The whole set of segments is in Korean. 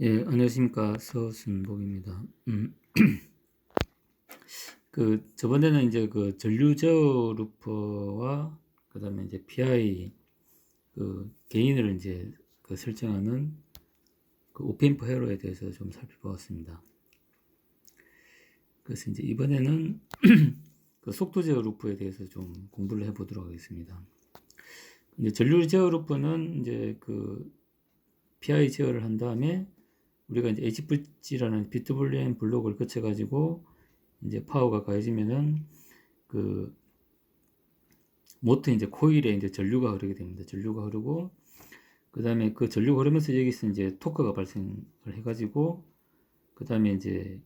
예, 안녕하십니까. 서순복입니다. 저번에는 이제 그 전류 제어 루퍼와 그 다음에 이제 PI 개인을 이제 설정하는 오펜프 회로에 대해서 좀 살펴보았습니다. 그래서 이제 이번에는 속도 제어 루퍼에 대해서 좀 공부를 해보도록 하겠습니다. 이제 전류 제어 루퍼는 이제 PI 제어를 한 다음에 우리가 이제 HVG라는 비트블렌 블록을 거쳐가지고 이제 파워가 가해지면은 그 모터 이제 코일에 이제 전류가 흐르게 됩니다. 전류가 흐르고 그 다음에 그 전류가 흐르면서 여기서 이제 토크가 발생을 해가지고 그 다음에 이제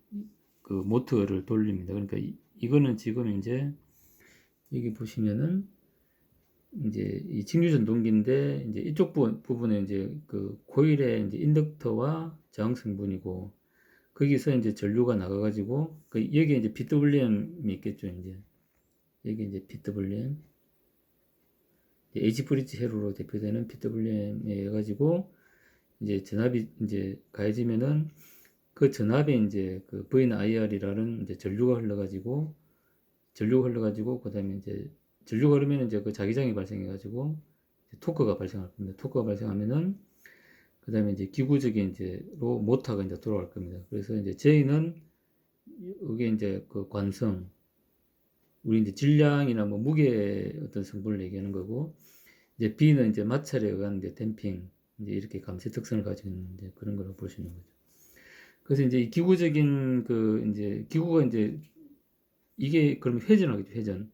그 모터를 돌립니다. 그러니까 이거는 지금 이제 여기 보시면은 이제 이 직류 전동기인데 이제 이쪽 부분에 이제 그 코일의 이제 인덕터와 저항 성분이고 거기서 이제 전류가 나가가지고 여기 이제 PWM이 있겠죠. 이제 여기 이제 PWM H 브릿지 회로로 대표되는 PWM에 해가지고 이제 전압이 이제 가해지면은 그 전압에 이제 그 VNIR이라는 이제 전류가 흘러가지고 그다음에 이제 전류가 흐르면 이제 그 자기장이 발생해가지고 토크가 발생할 겁니다. 토크가 발생하면은 그다음에 이제 기구적인 이제로 모터가 이제 돌아갈 겁니다. 그래서 이제 J는 이게 이제 그 관성, 우리 이제 질량이나 뭐 무게 어떤 성분을 얘기하는 거고, 이제 B는 이제 마찰에 의한 이제 댐핑, 이제 이렇게 감쇄 특성을 가지고 있는 이제 그런 걸로 볼 수 있는 거죠. 그래서 이제 이 기구적인 이제 기구가 이제 이게 그러면 회전하겠죠, 회전.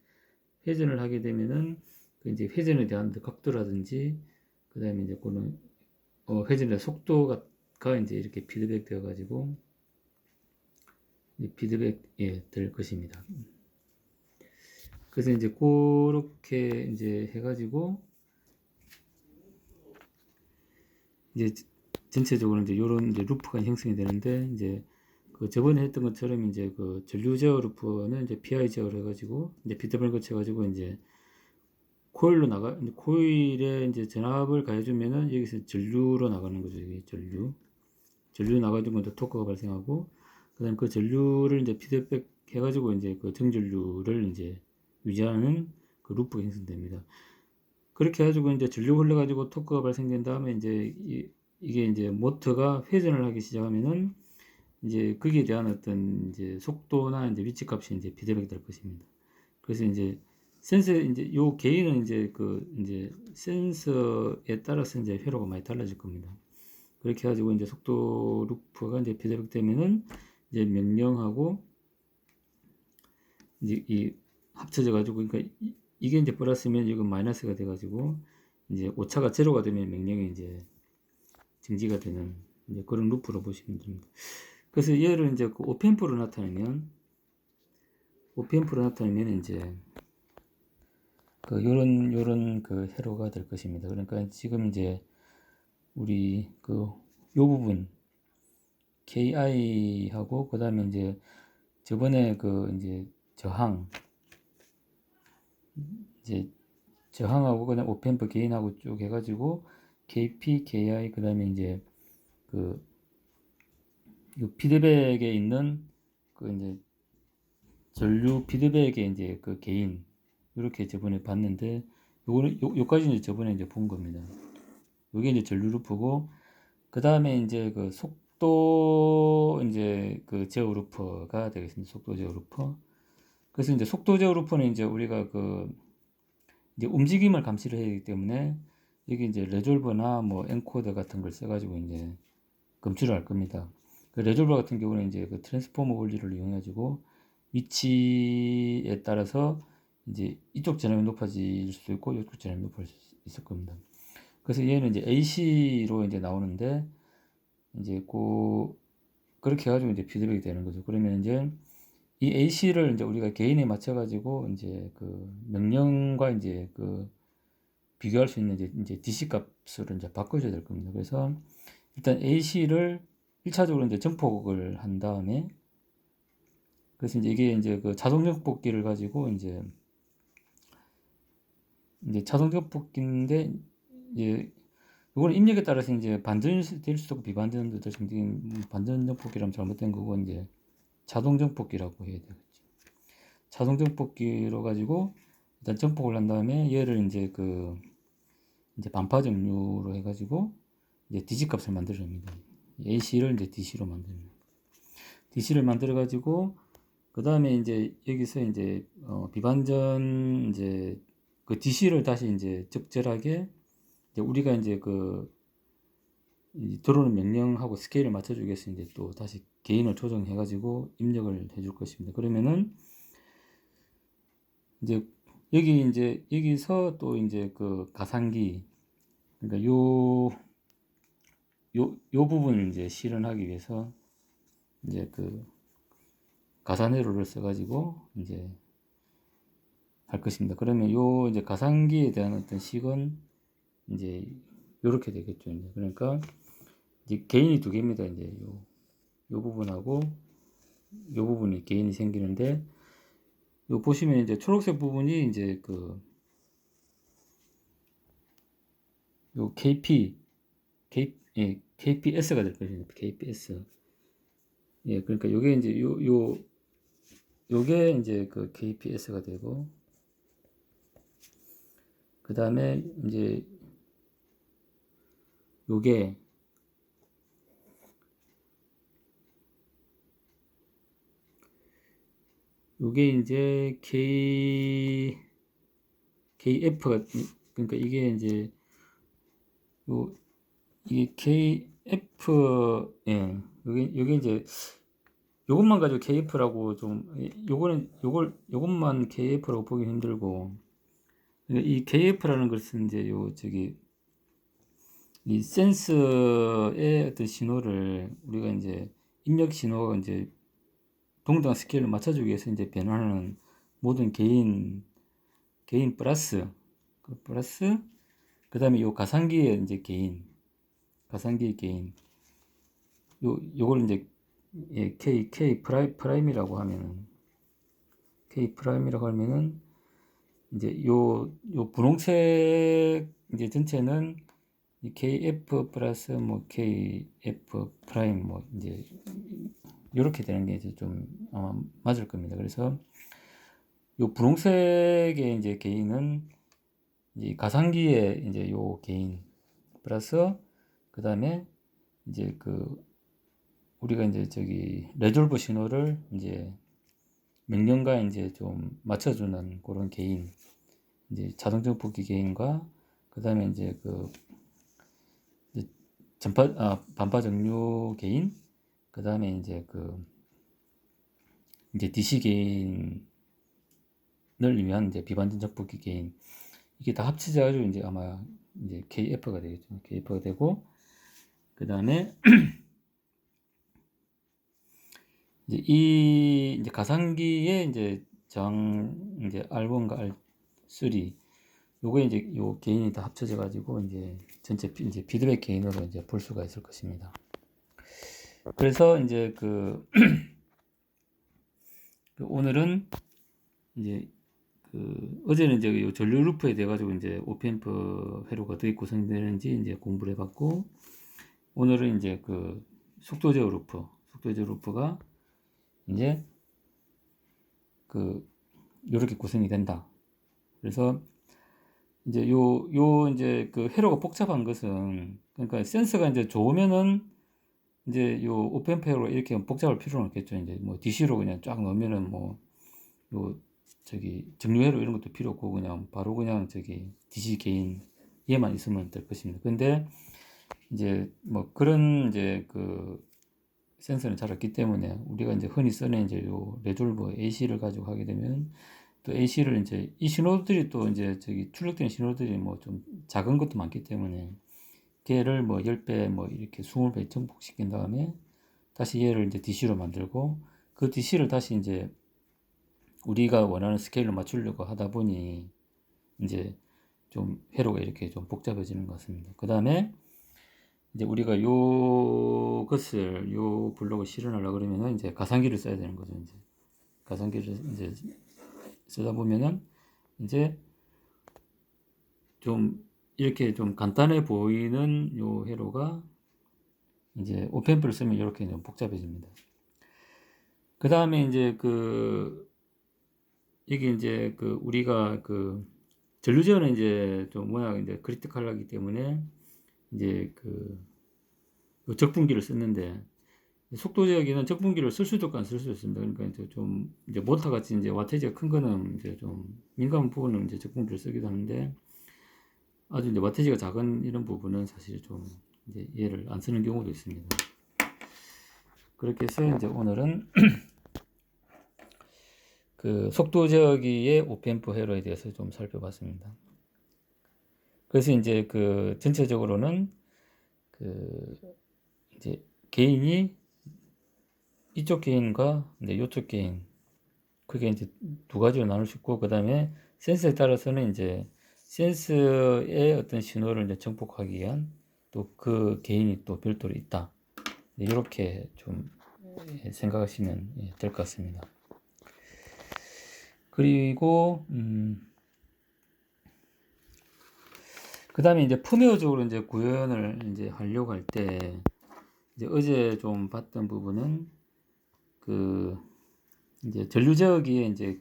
회전을 하게 되면은 그 이제 회전에 대한 각도라든지 그다음에 이제 그는 회전의 속도가 이제 이렇게 피드백 되어 가지고 피드백이 될 것입니다. 그래서 이제 그렇게 이제 해가지고 이제 전체적으로 이제 요런 이제 루프가 형성이 되는데 이제 그 저번에 했던 것처럼 이제 그 전류 제어 루프는 이제 PI 제어를 해가지고 이제 비트블 거쳐가지고 이제 코일로 이제 코일에 이제 전압을 가해주면은 여기서 전류로 나가는 거죠. 여기 전류 나가지고 이제 토크가 발생하고 그다음 그 전류를 이제 피드백 해가지고 이제 그 정전류를 이제 유지하는 그 루프가 형성됩니다. 그렇게 해가지고 이제 전류가 흘러가지고 토크가 발생된 다음에 이제 이게 이제 모터가 회전을 하기 시작하면은 이제 거기에 대한 어떤 이제 속도나 이제 위치 값이 이제 피드백이 될 것입니다. 그래서 이제 이제 요 개인은 이제 이제 센서에 따라서 이제 회로가 많이 달라질 겁니다. 그렇게 해가지고 이제 속도 루프가 이제 피드백 되면은 이제 명령하고 이제 합쳐져 가지고 그러니까 이게 이제 플러스면 이건 마이너스가 돼 가지고 이제 오차가 제로가 되면 명령이 이제 정지가 되는 이제 그런 루프로 보시면 됩니다. 그래서 얘를 이제 오펜프로 나타내면 이제 요런 회로가 될 것입니다. 그러니까 지금 이제 우리 요 부분 KI하고 그다음에 이제 저번에 이제 저항하고 그다음 오펜프 게인하고 쭉 해가지고 KP, KI 그다음에 이제 요 피드백에 있는 이제 전류 피드백의 이제 게인 이렇게 저번에 봤는데 요까지 이제 저번에 이제 본 겁니다. 요게 이제 전류 루프고 그 다음에 이제 속도 이제 제어 루퍼가 되겠습니다. 속도 제어 루퍼. 그래서 이제 속도 제어 루퍼는 이제 우리가 이제 움직임을 감시를 해야 하기 때문에 여기 이제 레졸버나 뭐 엔코더 같은 걸 써가지고 이제 검출을 할 겁니다. 그 레졸버 같은 경우는 이제 트랜스포머 원리를 이용해가지고 위치에 따라서 이제 이쪽 전압이 높아질 수 있고 이쪽 전압이 높아질 수 있을 겁니다. 그래서 얘는 이제 AC로 이제 나오는데 이제 그렇게 해가지고 이제 피드백이 되는 거죠. 그러면 이제 이 AC를 이제 우리가 개인에 맞춰가지고 이제 명령과 이제 비교할 수 있는 이제 DC 값으로 이제 바꿔줘야 될 겁니다. 그래서 일단 AC를 1차적으로 이제 전폭을 한 다음에 그래서 이게 이제 자동 전폭기를 가지고 이제 자동 전폭기인데 이제 요거는 입력에 따라서 이제 반전이 될 수도 있고 비반전도 될 수도 있고, 반전 정폭기라면 잘못된 거고 이제 자동 정폭기라고 해야 되겠지. 자동 정폭기로 가지고 일단 정폭을 한 다음에 얘를 이제 이제 반파 정류로 해가지고 이제 DC 값을 만들어냅니다. AC를 이제 DC로 만듭니다. DC를 만들어가지고 그 다음에 이제 여기서 이제 비반전 이제 그 DC를 다시 이제 적절하게 이제 우리가 이제 들어오는 명령하고 스케일을 맞춰주기 위해서 이제 또 다시 게인을 조정해가지고 입력을 해줄 것입니다. 그러면은 이제 여기서 또 이제 그 가상기, 그러니까 요 부분을 이제 실현하기 위해서 이제 가상 회로를 써가지고 이제 할 것입니다. 그러면 요 이제 가상기에 대한 어떤 식은 이제 요렇게 되겠죠. 이제 그러니까 이제 개인이 두 개입니다. 이제 요 부분하고 요 부분이 개인이 생기는데, 요 보시면 이제 초록색 부분이 이제 요 KPS가 될 것입니다. KPS. 예, 그러니까 요게 이제 요게 이제 KPS가 되고, 그 다음에 이제 요게 이제 KF가, 그러니까 이게 이제 이게 KF, 예, 요게 이제 요것만 가지고 KF라고 요것만 KF라고 보기 힘들고, 이 KF라는 것은 이제 이 센서의 어떤 신호를 우리가 이제 입력 신호가 이제 동등한 스케일을 맞춰주기 위해서 이제 변환하는 모든 개인 플러스 그 다음에 요 가상기의 이제 가상기의 개인, 요걸 이제 K 프라임이라고 하면은 이제 요 분홍색 이제 전체는 이 KF 플러스 뭐 KF 프라임 뭐 이제 이렇게 되는 게 이제 좀 아마 맞을 겁니다. 그래서 요 분홍색의 이제 개인은 이제 가상기의 이제 요 개인 플러스 그 다음에 이제 우리가 이제 레졸버 신호를 이제 명령과 이제 좀 맞춰주는 그런 개인, 이제 자동 정폭기 개인과 그 다음에 이제 이제 반파 정류 개인, 그 다음에 이제 이제 DC 개인을 위한 이제 비반전 정폭기 개인, 이게 다 합쳐져 가지고 이제 아마 이제 KF가 되겠죠. KF가 되고, 그 다음에 이제 가상기의 이제 이제 R1과 R3, 요게 이제 요 개인이 다 합쳐져 가지고 이제 전체 이제 피드백 개인으로 이제 볼 수가 있을 것입니다. 그래서 이제 오늘은 이제 어제는 이제 요 전류 루프에 대해 가지고 이제 오펜프 회로가 어떻게 구성되는지 이제 공부를 해봤고, 오늘은 이제 속도 제어 루프가 이제 요렇게 구성이 된다. 그래서 이제 이제 회로가 복잡한 것은, 그러니까 센서가 이제 좋으면은 이제 요 오펜프 회로 이렇게 복잡할 필요는 없겠죠. 이제 뭐 DC로 그냥 쫙 넣으면은 뭐 정류 회로 이런 것도 필요 없고 그냥 바로 그냥 DC 개인 얘만 있으면 될 것입니다. 근데 이제 뭐 그런 이제 센서는 잘 없기 때문에 우리가 이제 흔히 쓰는 이제 요 레졸버 AC를 가지고 하게 되면, 또 AC를 이제 이 신호들이 또 이제 출력되는 신호들이 뭐 좀 작은 것도 많기 때문에 걔를 뭐 10배 뭐 이렇게 20배 정폭시킨 다음에 다시 얘를 이제 DC로 만들고, 그 DC를 다시 이제 우리가 원하는 스케일로 맞추려고 하다 보니 이제 좀 회로가 이렇게 좀 복잡해지는 것 같습니다. 그 다음에 이제 우리가 요 블록을 실현하려고 그러면은 이제 가상기를 써야 되는 거죠. 이제 가상기를 이제 쓰다 보면은 이제 좀 이렇게 좀 간단해 보이는 요 회로가 이제 오펜프를 쓰면 이렇게 좀 복잡해집니다. 그 다음에 이제 이게 이제 우리가 전류제어는 이제 좀 워낙 이제 크리티컬하기 때문에 이제 요 적분기를 썼는데, 속도 제어기는 적분기를 쓸 수도 있고 안 쓸 수도 있습니다. 그러니까 이제 좀 이제 모터 같이 이제 와테지가 큰 거는 이제 좀 민감한 부분은 이제 적분기를 쓰기도 하는데, 아주 이제 와테지가 작은 이런 부분은 사실 좀 이제 얘를 안 쓰는 경우도 있습니다. 그렇게 해서 이제 오늘은 속도 제어기의 오펜프 회로에 대해서 좀 살펴봤습니다. 그래서 이제 전체적으로는 이제 개인이 이쪽 개인과 이제 이쪽 개인, 그게 이제 두 가지로 나눌 수 있고, 그 다음에 센서에 따라서는 이제 센서의 어떤 신호를 이제 정복하기 위한 또 그 개인이 또 별도로 있다. 이렇게 좀 생각하시면 될 것 같습니다. 그리고 그 다음에 이제 펌웨어적으로 이제 구현을 이제 하려고 할 때, 이제 어제 좀 봤던 부분은 이제 전류 제어기에 이제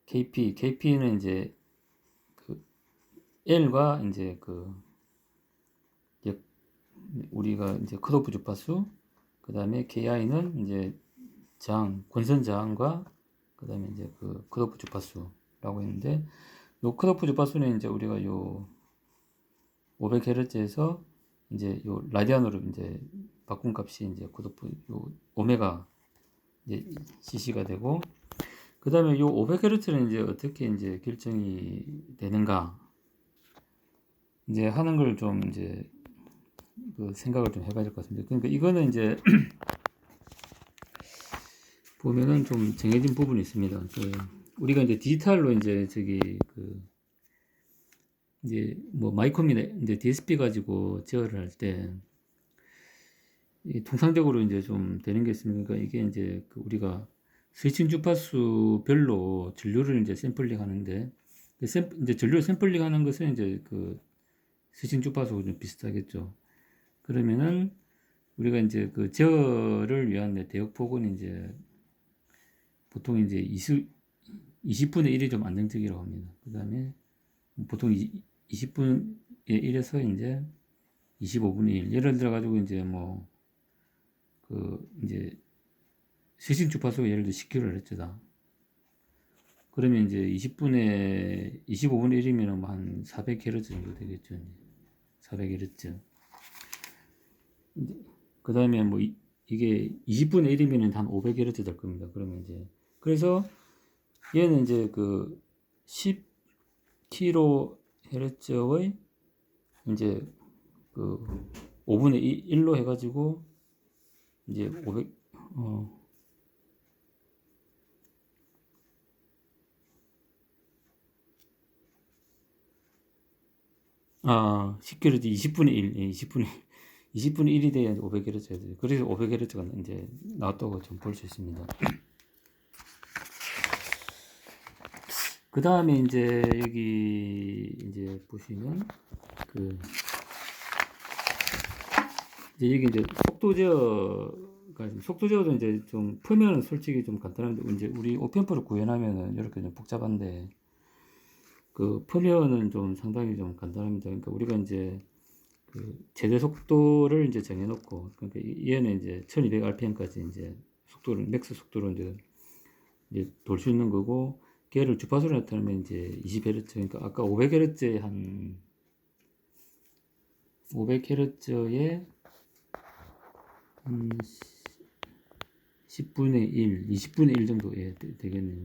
KP는 이제 L과 이제 우리가 이제 컷오프 주파수, 그 다음에 KI는 이제 권선 저항과 그 다음에 이제 컷오프 주파수라고 했는데, 요 컷오프 주파수는 이제 우리가 요 500Hz에서 이제 요 라디안으로 이제 바꾼 값이 이제 컷오프 요 오메가 이제 CC가 되고, 그 다음에 요 500Hz는 이제 어떻게 이제 결정이 되는가 이제 하는 걸 좀 이제 생각을 좀 해봐야 될 것 같습니다. 그러니까 이거는 이제 보면은 좀 정해진 부분이 있습니다. 우리가 이제 디지털로 이제 이제 뭐 마이크로미나 이제 DSP 가지고 제어를 할 때 통상적으로 이제 좀 되는 게 있습니다. 그러니까 이게 이제 우리가 스위칭 주파수별로 전류를 이제 샘플링 하는데, 이제 전류를 샘플링 하는 것은 이제 스위칭 주파수하고 좀 비슷하겠죠. 그러면은 우리가 이제 제어를 위한 대역폭은 이제 보통 이제 20분의 1이 좀 안정적이라고 합니다. 그 다음에 보통 20분의 1에서 이제 25분의 1. 예를 들어 가지고 이제 뭐 이제 스위칭 주파수가 예를 들어 10kHz 했죠. 그러면 이제 25분의 1이면 한 400Hz 정도 되겠죠. 400Hz. 그 다음에 뭐 이게 20분의 1이면 한 500Hz 될 겁니다. 그러면 이제 그래서 얘는 이제 10kHz의 이제 5분의 1로 해가지고 이제 10kHz 20분의 1, 20분의 1이 돼야 500Hz 해야 돼요. 그래서 500Hz가 이제 나왔다고 좀 볼 수 있습니다. 그 다음에 이제 여기 이제 보시면 이제 여기 이제 속도 제어도 이제 좀 풀면은 솔직히 좀 간단한데, 이제 우리 오펜프를 구현하면은 이렇게 좀 복잡한데, 풀면은 좀 상당히 좀 간단합니다. 그러니까 우리가 이제 최대 속도를 이제 정해놓고, 그러니까 얘는 이제 1200rpm까지 이제 속도를 맥스 속도로 이제 돌 수 있는 거고, 걔를 주파수로 나타내면 이제 20Hz, 그러니까 아까 500Hz에 한 500Hz에 한 10분의 1, 20분의 1 정도 되겠네요.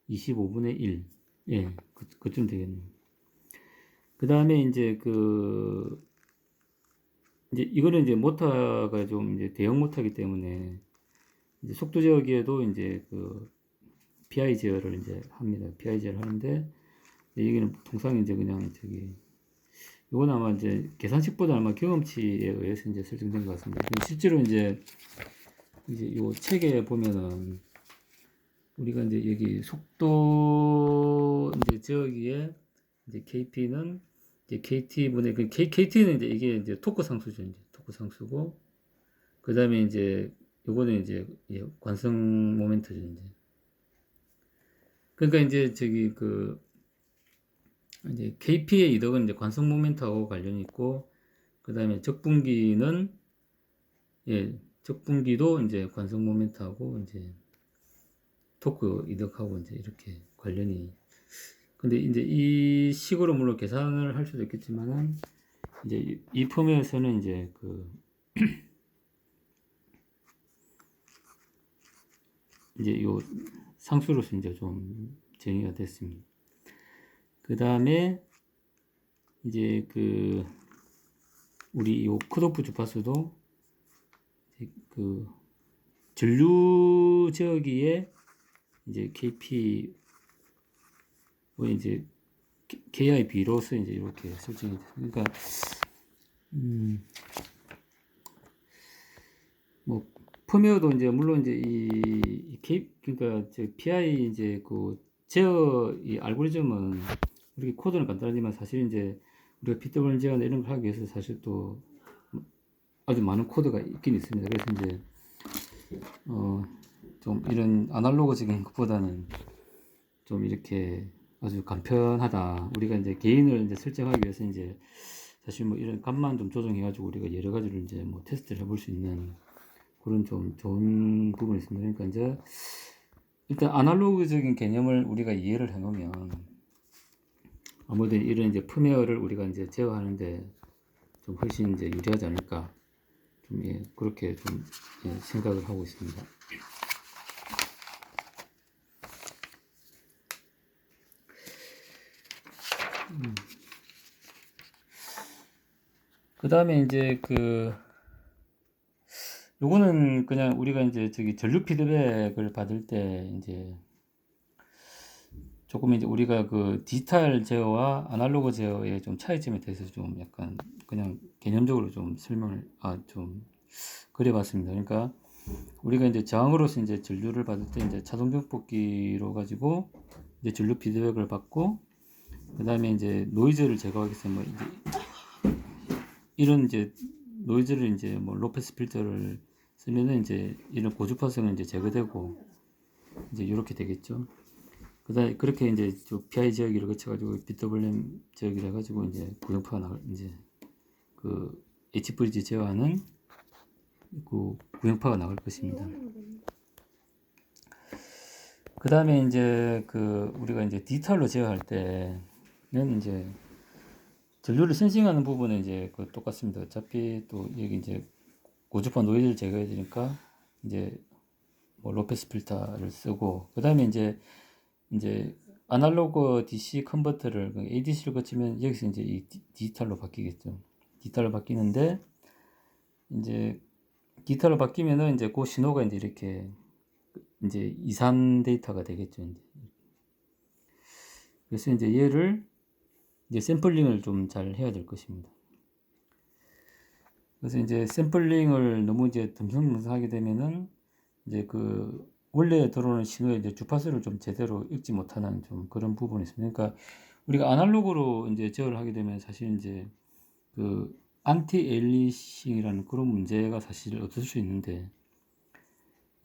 25분의 1, 예, 그쯤 되겠네요. 그 다음에 이제 이제 이거는 이제 모터가 좀 이제 대형 모터이기 때문에 이제 속도 제어기에도 이제 PI 제어를 이제 합니다. PI 제어를 하는데, 여기는 통상 이제 그냥 이건 아마 이제 계산식보다 아마 경험치에 의해서 이제 설정된 것 같습니다. 실제로 이제 요 책에 보면은 우리가 이제 여기 속도 이제 제어기에 이제 KP는 이제 KT분의 그 KT는 이제 이게 이제 토크 상수죠. 이제 토크 상수고, 그 다음에 이제 요거는 이제 관성 모멘트죠. 이제. 그러니까 이제 저기 그 이제 KP의 이덕은 이제 관성 모멘트하고 관련이 있고, 그 다음에 적분기는 적분기도 이제 관성 모멘트하고 이제 토크 이덕하고 이제 이렇게 관련이. 근데 이제 이 식으로 물론 계산을 할 수도 있겠지만은 이제 이 폼에서는 이제 그 이제 요 상수로서 이제 좀 정의가 됐습니다. 그 다음에 이제 그 우리 요 컷오프 주파수도 그 전류 저기에 이제 KP 이제 KIB로서 이제 이렇게 설정이 돼요. 그러니까 뭐 펌웨어도 이제 물론 이제 이 그러니까 저 PI 이제 그 제어 이 알고리즘은 우리 코드는 간단하지만 사실 이제 우리가 PWM 제어나 이런 걸 하기 위해서 사실 또 아주 많은 코드가 있긴 있습니다. 그래서 이제 좀 이런 아날로그적인 것보다는 좀 이렇게 아주 간편하다. 우리가 이제 개인을 이제 설정하기 위해서 이제 사실 뭐 이런 값만 좀 조정해가지고 우리가 여러 가지를 이제 뭐 테스트를 해볼 수 있는 그런 좀 좋은 부분이 있습니다. 그러니까 이제 일단 아날로그적인 개념을 우리가 이해를 해놓으면 아무래도 이런 이제 펌웨어를 우리가 이제 제어하는데 좀 훨씬 이제 유리하지 않을까. 좀 그렇게 좀 생각을 하고 있습니다. 그 다음에 이제 요거는 그냥 우리가 이제 저기 전류 피드백을 받을 때 이제 조금 이제 우리가 그 디지털 제어와 아날로그 제어의 좀 차이점에 대해서 좀 약간 그냥 개념적으로 좀 설명을 좀 그려봤습니다. 그러니까 우리가 이제 저항으로서 이제 전류를 받을 때 이제 자동 정폭기로 가지고 이제 전류 피드백을 받고, 그 다음에 이제 노이즈를 제거하기 위해서 뭐 이제 이런 이제 노이즈를 이제 뭐 로페스 필터를 쓰면은 이제 이런 고주파성은 이제 제거되고 이제 이렇게 되겠죠. 그다음에 그렇게 이제 PI 지역기를 거쳐가지고 BWM 지역기를 해가지고 이제 구형파가 나갈 이제 그 H 브리지 제어하는 그 구형파가 나갈 것입니다. 그 다음에 이제 그 우리가 이제 디지털로 제어할 때는 이제 전류를 센싱하는 부분은 이제 그 똑같습니다. 어차피 또 여기 이제 고주파 노이즈를 제거해야 되니까 이제 뭐 로페스 필터를 쓰고, 그 다음에 이제 아날로그 DC 컨버터를 ADC를 거치면 여기서 이제 이 디지털로 바뀌겠죠. 디지털로 바뀌는데 이제 디지털로 바뀌면은 이제 그 신호가 이제 이렇게 이제 이산 데이터가 되겠죠. 이제. 그래서 이제 얘를 이제 샘플링을 좀 잘 해야 될 것입니다. 그래서 이제 샘플링을 너무 이제 듬성듬성하게 되면은 이제 그 원래 들어오는 신호의 이제 주파수를 좀 제대로 읽지 못하는 좀 그런 부분이 있습니다. 그러니까 우리가 아날로그로 이제 제어를 하게 되면 사실 이제 그 안티 에일리싱이라는 그런 문제가 사실 없을 수 있는데,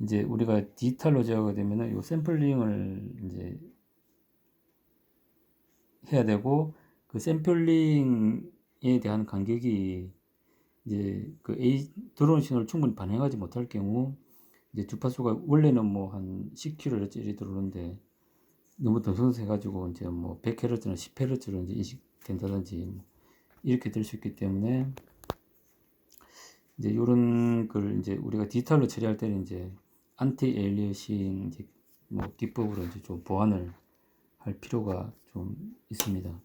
이제 우리가 디지털로 제어하게 되면은 이 샘플링을 이제 해야 되고, 그 샘플링에 대한 간격이 이제 그 들어오는 신호를 충분히 반영하지 못할 경우 이제 주파수가 원래는 뭐 한 10kHz 들어오는데 너무 듬성해가지고 이제 뭐 100Hz나 10Hz로 이제 인식된다든지 뭐 이렇게 될 수 있기 때문에 이제 이런 걸 이제 우리가 디지털로 처리할 때는 이제 안티 에일리싱 이제 뭐 기법으로 이제 좀 보완을 할 필요가 좀 있습니다.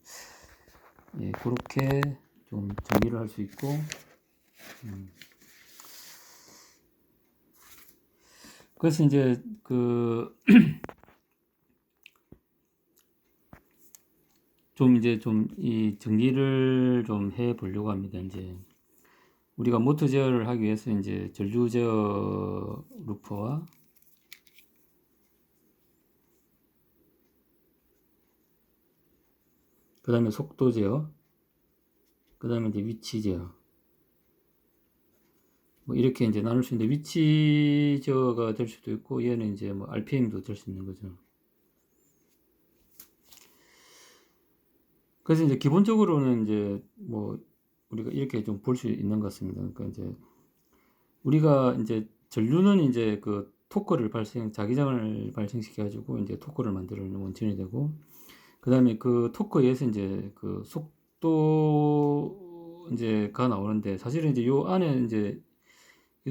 그렇게 좀 정리를 할 수 있고, 그래서 이제 좀 이 정리를 좀 해 보려고 합니다. 이제 우리가 모터 제어를 하기 위해서 이제 전류 제어 루퍼와 그 다음에 속도 제어, 그 다음에 이제 위치 제어. 뭐 이렇게 이제 나눌 수 있는데, 위치 제어가 될 수도 있고, 얘는 이제 뭐 RPM도 될 수 있는 거죠. 그래서 이제 기본적으로는 이제 뭐 우리가 이렇게 좀 볼 수 있는 것 같습니다. 그러니까 이제 우리가 이제 전류는 이제 그 토크를 자기장을 발생시켜 가지고 이제 토크를 만드는 원천이 되고, 그 다음에 그 토크에 의해서 이제 그 속도 이제가 나오는데, 사실은 이제 요 안에 이제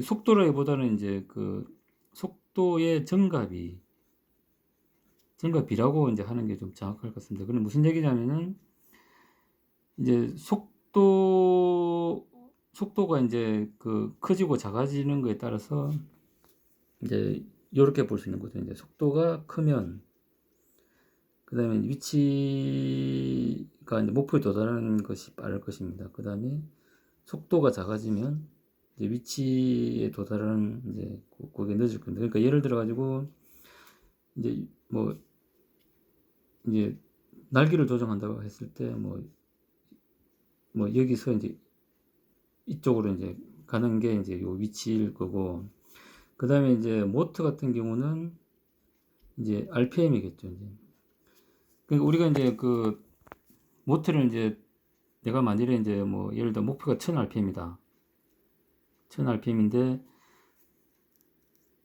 속도라기보다는 이제 그 속도의 정값이라고 이제 하는 게 좀 정확할 것 같습니다. 그럼 무슨 얘기냐면은, 이제 속도가 이제 그 커지고 작아지는 거에 따라서 이제 이렇게 볼 수 있는 거죠. 이제 속도가 크면, 그 다음에 위치가 이제 목표에 도달하는 것이 빠를 것입니다. 그 다음에 속도가 작아지면 이제 위치에 도달하는 이제 그게 늦을 겁니다. 그러니까 예를 들어 가지고 이제 뭐 이제 날개를 조정한다고 했을 때 뭐 여기서 이제 이쪽으로 이제 가는 게 이제 요 위치일 거고, 그 다음에 이제 모터 같은 경우는 이제 RPM이겠죠. 이제. 그러니까 우리가 이제 그 모터를 이제 내가 만일에 이제 뭐 예를 들어 목표가 1000rpm이다. 1000rpm인데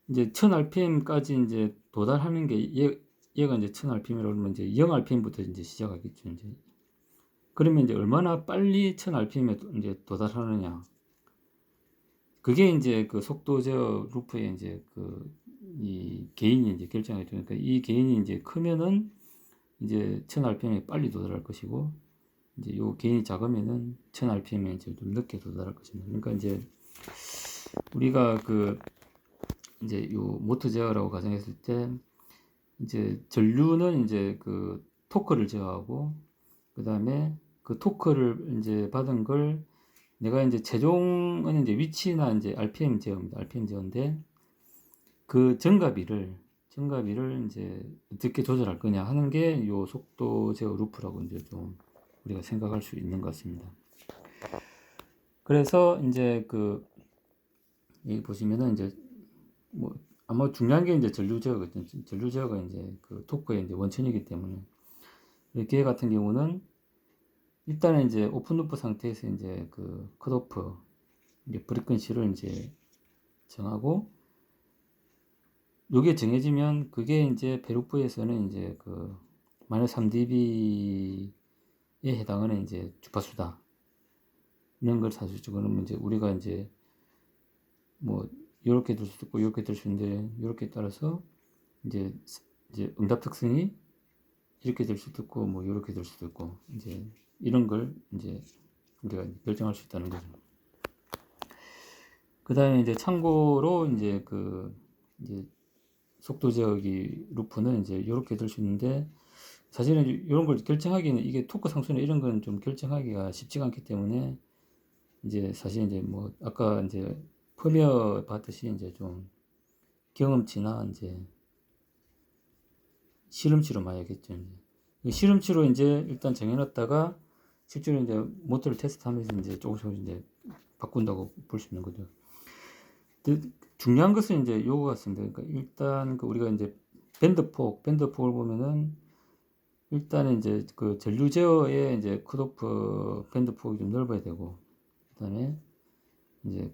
이제 1000rpm까지 이제 도달하는 게 얘가 이제 1000rpm이라고 그러면 이제 0rpm부터 이제 시작하겠죠. 이제. 그러면 이제 얼마나 빨리 1000rpm에 이제 도달하느냐. 그게 이제 그 속도 제어 루프의 이제 이 개인이 이제 결정하죠. 그러니까 이 개인이 이제 크면은 이제 1000rpm에 빨리 도달할 것이고, 이제 요 개인이 작으면은 1000rpm에 이제 좀 늦게 도달할 것입니다. 그러니까 이제 우리가 이제 요 모터 제어라고 가정했을 때, 이제 전류는 이제 그 토크를 제어하고, 그 다음에 그 토크를 이제 받은 걸 내가 이제 최종은 이제 위치나 이제 RPM 제어입니다. RPM 제어인데, 그 정가비를 이제 어떻게 조절할 거냐 하는 게 요 속도 제어 루프라고 이제 좀 우리가 생각할 수 있는 것 같습니다. 그래서 이제 여기 보시면은 이제 뭐 아마 중요한 게 이제 전류 제어거든요. 전류 제어가 이제 그 토크의 이제 원천이기 때문에, 이렇게 같은 경우는 일단은 이제 오픈 루프 상태에서 이제 그 컷오프 이제 프리퀀시를 이제 정하고, 요게 정해지면 그게 이제 배루프에서는 이제 그 마이너스 3dB에 해당하는 이제 주파수다. 이런 걸 사실죠. 그러면 이제 우리가 이제 뭐 이렇게 될 수도 있고 이렇게 될 수 있는데, 이렇게 따라서 이제 응답 특성이 이렇게 될 수도 있고 뭐 이렇게 될 수도 있고, 이제 이런 걸 이제 우리가 결정할 수 있다는 거죠. 그 다음에 이제 참고로 이제 이제 속도 제어기 루프는 이제 이렇게 될 수 있는데, 사실은 이런 걸 결정하기는, 이게 토크 상수나 이런 건 좀 결정하기가 쉽지가 않기 때문에, 이제 사실 이제 뭐 아까 이제 프미어 봤듯이 이제 좀 경험치나 이제 실험치로 봐야겠죠. 이제 실험치로 이제 일단 정해놨다가 실제로 이제 모터를 테스트하면서 이제 조금씩 이제 바꾼다고 볼 수 있는 거죠. 중요한 것은 이제 요거 같습니다. 그러니까 일단 우리가 이제 밴드폭을 보면은, 일단은 이제 그 전류 제어의 이제 컷오프 밴드폭이 좀 넓어야 되고, 그다음에 이제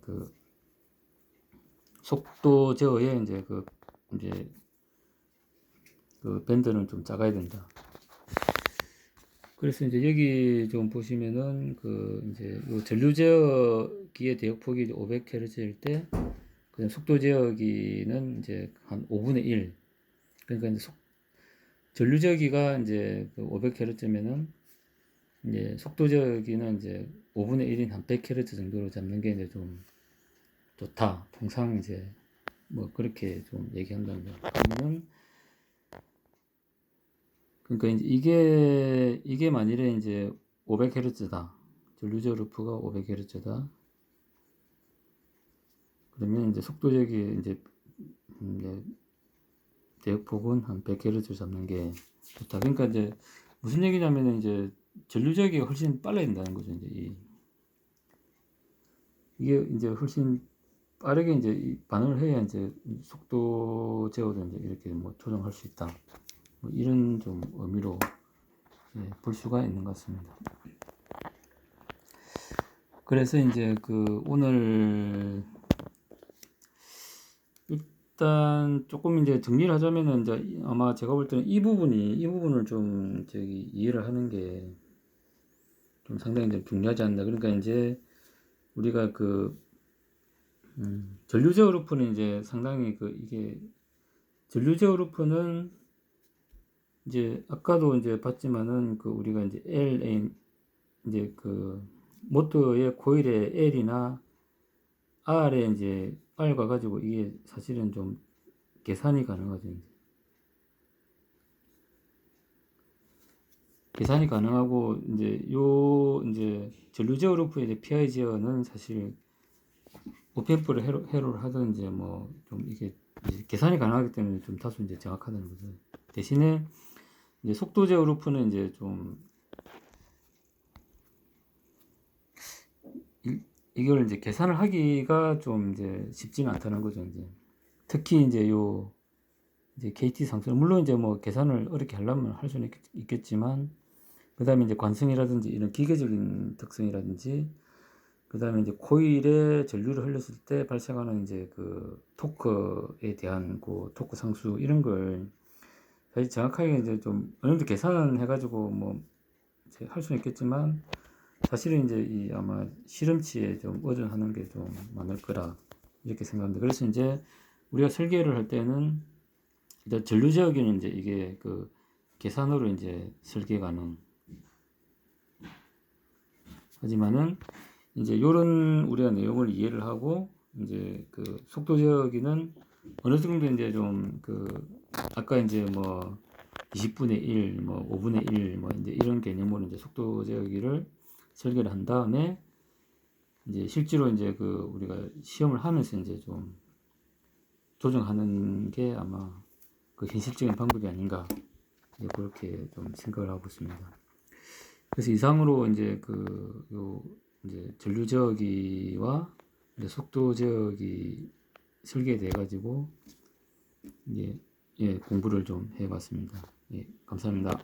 속도 제어의 이제 이제 밴드는 좀 작아야 된다. 그래서 이제 여기 좀 보시면은 이제 요 전류 제어기의 대역폭이 500Hz일 때, 그다음 속도 제어기는 이제 한 5분의 1. 그러니까 이제 전류 제어기가 이제 500Hz면은 이제 속도 제어기는 이제 5분의 1인 한 100Hz 정도로 잡는 게 이제 좀 좋다. 통상 이제 뭐 그렇게 좀 얘기한답니다. 그러면 그러니까 이제 이게 만일에 이제 500Hz다. 전류제어 루프가 500Hz다. 그러면 이제 속도적이 이제 대역폭은 한 100Hz 잡는 게 좋다. 그러니까 이제 무슨 얘기냐면은, 이제 전류 제어기가 훨씬 빨라야 된다는 거죠. 이제 이게 이제 훨씬 빠르게 이제 반응을 해야 이제 속도 제어도 이제 이렇게 뭐 조정할 수 있다. 뭐 이런 좀 의미로 볼 수가 있는 것 같습니다. 그래서 이제 그 오늘 일단 조금 이제 정리를 하자면은 이제 아마 제가 볼 때는 이 부분을 좀 저기 이해를 하는 게 좀 상당히 좀 중요하지 않나. 그러니까 이제 우리가 그 전류 제어 루프는 이제 상당히 그 이게 전류 제어 루프는 이제 아까도 이제 봤지만은 그 우리가 이제 LA 이제 그 모터의 코일의 L이나 R에 이제 R과 가지고 이게 사실은 좀 계산이 가능하죠. 계산이 가능하고 이제 요 이제 전류 제어 루프의 이제 PI 제어는 사실 오펜프를 해로를 하든 이제 뭐 좀 이게 계산이 가능하기 때문에 좀 다소 이제 정확하다는 거죠. 대신에 이제 속도 제어 루프는 이제 좀 이걸 이제 계산을 하기가 좀 이제 쉽지는 않다는 거죠. 이제 특히 이제 요 이제 KT 상수는 물론 이제 뭐 계산을 어렵게 하려면 할 수는 있겠지만 그 다음에 이제 관성이라든지 이런 기계적인 특성이라든지 그 다음에 이제 코일에 전류를 흘렸을 때 발생하는 이제 그 토크에 대한 그 토크 상수 이런 걸 사실 정확하게 이제 좀 어느 정도 계산을 해가지고 뭐 할 수는 있겠지만 사실은 이제 이 아마 실험치에 좀 의존하는 게 좀 많을 거라 이렇게 생각합니다. 그래서 이제 우리가 설계를 할 때는 일단 전류 제어기는 이제 이게 그 계산으로 이제 설계 가능. 하지만은 이제 요런 우리가 내용을 이해를 하고 이제 그 속도 제어기는 어느 정도 이제 좀 그 아까 이제 뭐 20분의 1, 뭐 5분의 1, 뭐 이제 이런 개념으로 이제 속도 제어기를 설계를 한 다음에 이제 실제로 이제 그 우리가 시험을 하면서 이제 좀 조정하는 게 아마 그 현실적인 방법이 아닌가 그렇게 좀 생각을 하고 있습니다. 그래서 이상으로 이제 그 요 이제 전류 제어기와 이제 속도 제어기 설계에 대해 가지고 이제 공부를 좀 해봤습니다. 예, 감사합니다.